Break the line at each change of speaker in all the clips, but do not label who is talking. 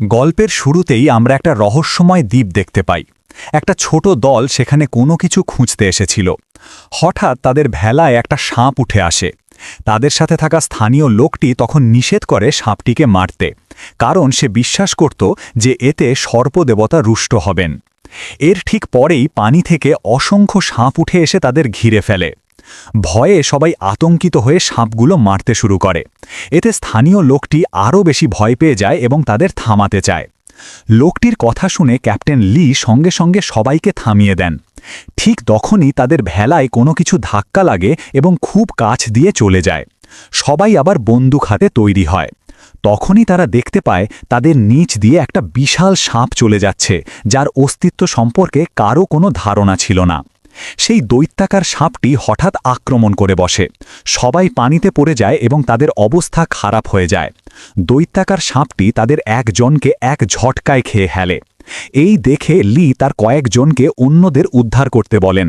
গল্পের শুরুতেই আমরা একটা রহস্যময় দ্বীপ দেখতে পাই। একটা ছোট দল সেখানে কোনো কিছু খুঁজতে এসেছিল। হঠাৎ তাদের ভেলায় একটা সাপ উঠে আসে। তাদের সাথে থাকা স্থানীয় লোকটি তখন নিষেধ করে সাপটিকে মারতে, কারণ সে বিশ্বাস করত যে এতে সর্পদেবতা রুষ্ট হবেন। এর ঠিক পরেই পানি থেকে অসংখ্য সাপ উঠে এসে তাদের ঘিরে ফেলে। ভয়ে সবাই আতঙ্কিত হয়ে সাপগুলো মারতে শুরু করে। এতে স্থানীয় লোকটি আরও বেশি ভয় পেয়ে যায় এবং তাদের থামাতে চায়। লোকটির কথা শুনে ক্যাপ্টেন লি সঙ্গে সঙ্গে সবাইকে থামিয়ে দেন। ঠিক তখনই তাদের ভেলায় কোনো কিছু ধাক্কা লাগে এবং খুব কাছ দিয়ে চলে যায়। সবাই আবার বন্দুক হাতে তৈরি হয়। তখনই তারা দেখতে পায় তাদের নিচ দিয়ে একটা বিশাল সাপ চলে যাচ্ছে, যার অস্তিত্ব সম্পর্কে কারও কোনো ধারণা ছিল না। সেই দৈত্যাকার সাপটি হঠাৎ আক্রমণ করে বসে। সবাই পানিতে পড়ে যায় এবং তাদের অবস্থা খারাপ হয়ে যায়। দৈত্যাকার সাপটি তাদের একজনকে এক ঝটকায় খেয়ে ফেলে। এই দেখে লি তার কয়েকজনকে অন্যদের উদ্ধার করতে বলেন,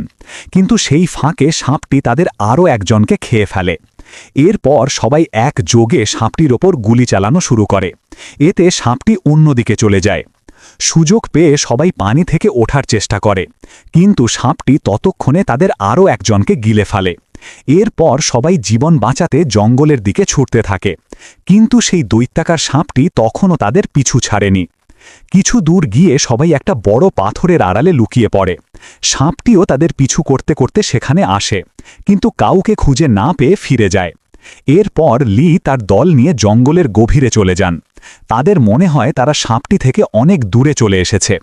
কিন্তু সেই ফাঁকে সাপটি তাদের আরও একজনকে খেয়ে ফেলে। এরপর সবাই একযোগে সাপটির ওপর গুলি চালানো শুরু করে। এতে সাপটি অন্যদিকে চলে যায়। সুযোগ পেয়ে সবাই পানি থেকে ওঠার চেষ্টা করে, কিন্তু সাপটি ততক্ষণে তাদের আরও একজনকে গিলে ফেলে। এরপর সবাই জীবন বাঁচাতে জঙ্গলের দিকে ছুটতে থাকে, কিন্তু সেই দৈত্যাকার সাপটি তখনও তাদের পিছু ছাড়েনি। কিছু দূর গিয়ে সবাই একটা বড় পাথরের আড়ালে লুকিয়ে পড়ে। সাপটিও তাদের পিছু করতে করতে সেখানে আসে, কিন্তু কাউকে খুঁজে না পেয়ে ফিরে যায়। এরপর লি তার দল নিয়ে জঙ্গলের গভীরে চলে যান। তাদের মনে হয় তারা সাপটি থেকে অনেক দূরে চলে এসেছে,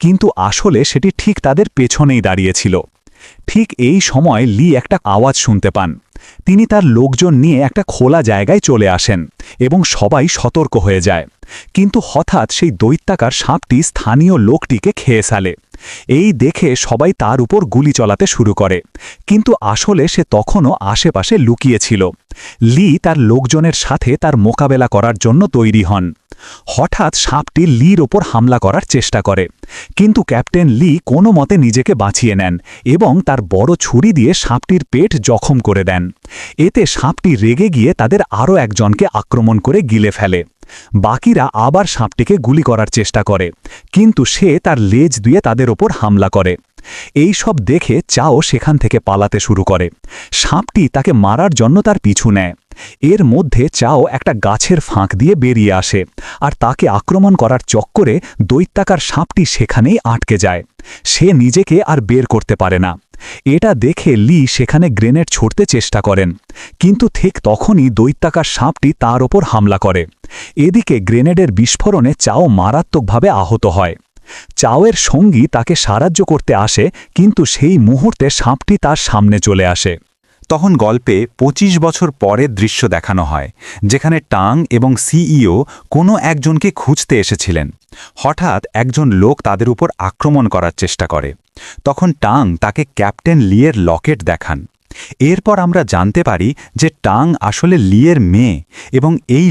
কিন্তু আসলে সেটি ঠিক তাদের পেছনেই দাঁড়িয়েছিল। ঠিক এই সময় লি একটা আওয়াজ শুনতে পান। তিনি তার লোকজন নিয়ে একটা খোলা জায়গায় চলে আসেন এবং সবাই সতর্ক হয়ে যায়। কিন্তু হঠাৎ সেই দৈত্যাকার সাপটি স্থানীয় লোকটিকে খেয়ে ফেলে। এই দেখে সবাই তার উপর গুলি চালাতে শুরু করে, কিন্তু আসলে সে তখনও আশেপাশে লুকিয়েছিল। লি তার লোকজনের সাথে তার মোকাবেলা করার জন্য তৈরি হন। হঠাৎ সাপটি লির ওপর হামলা করার চেষ্টা করে, কিন্তু ক্যাপ্টেন লি কোনো মতে নিজেকে বাঁচিয়ে নেন এবং তার বড় ছুরি দিয়ে সাপটির পেট জখম করে দেন। এতে সাপটি রেগে গিয়ে তাদের আরও একজনকে আক্রমণ করে গিলে ফেলে। বাকিরা আবার সাপটিকে গুলি করার চেষ্টা করে, কিন্তু সে তার লেজ দিয়ে তাদের ওপর হামলা করে। এই সব দেখে চাও সেখান থেকে পালাতে শুরু করে। সাপটি তাকে মারার জন্য তার পিছু নেয়। এর মধ্যে চাও একটা গাছের ফাঁক দিয়ে বেরিয়ে আসে, আর তাকে আক্রমণ করার চক্করে দৈত্যাকার সাপটি সেখানেই আটকে যায়। সে নিজেকে আর বের করতে পারে না। এটা দেখে লি সেখানে গ্রেনেড ছুড়তে চেষ্টা করেন, কিন্তু ঠিক তখনই দৈত্যাকার সাপটি তার ওপর হামলা করে। এদিকে গ্রেনেডের বিস্ফোরণে চাও মারাত্মকভাবে আহত হয়। চাওয়ের সঙ্গী তাকে সাহায্য করতে আসে, কিন্তু সেই মুহূর্তে সাপটি তার সামনে চলে আসে। তখন গল্পে ২৫ বছর পরের দৃশ্য দেখানো হয়, যেখানে টাং এবং সিইও কোনো একজনকে খুঁজতে এসেছিলেন। হঠাৎ একজন লোক তাদের উপর আক্রমণ করার চেষ্টা করে। তখন টাং তাকে ক্যাপ্টেন লিয়ের লকেট দেখান। এরপর আমরা জানতে পারি যে টাং আসলে লিয়ের মেয়ে এবং এই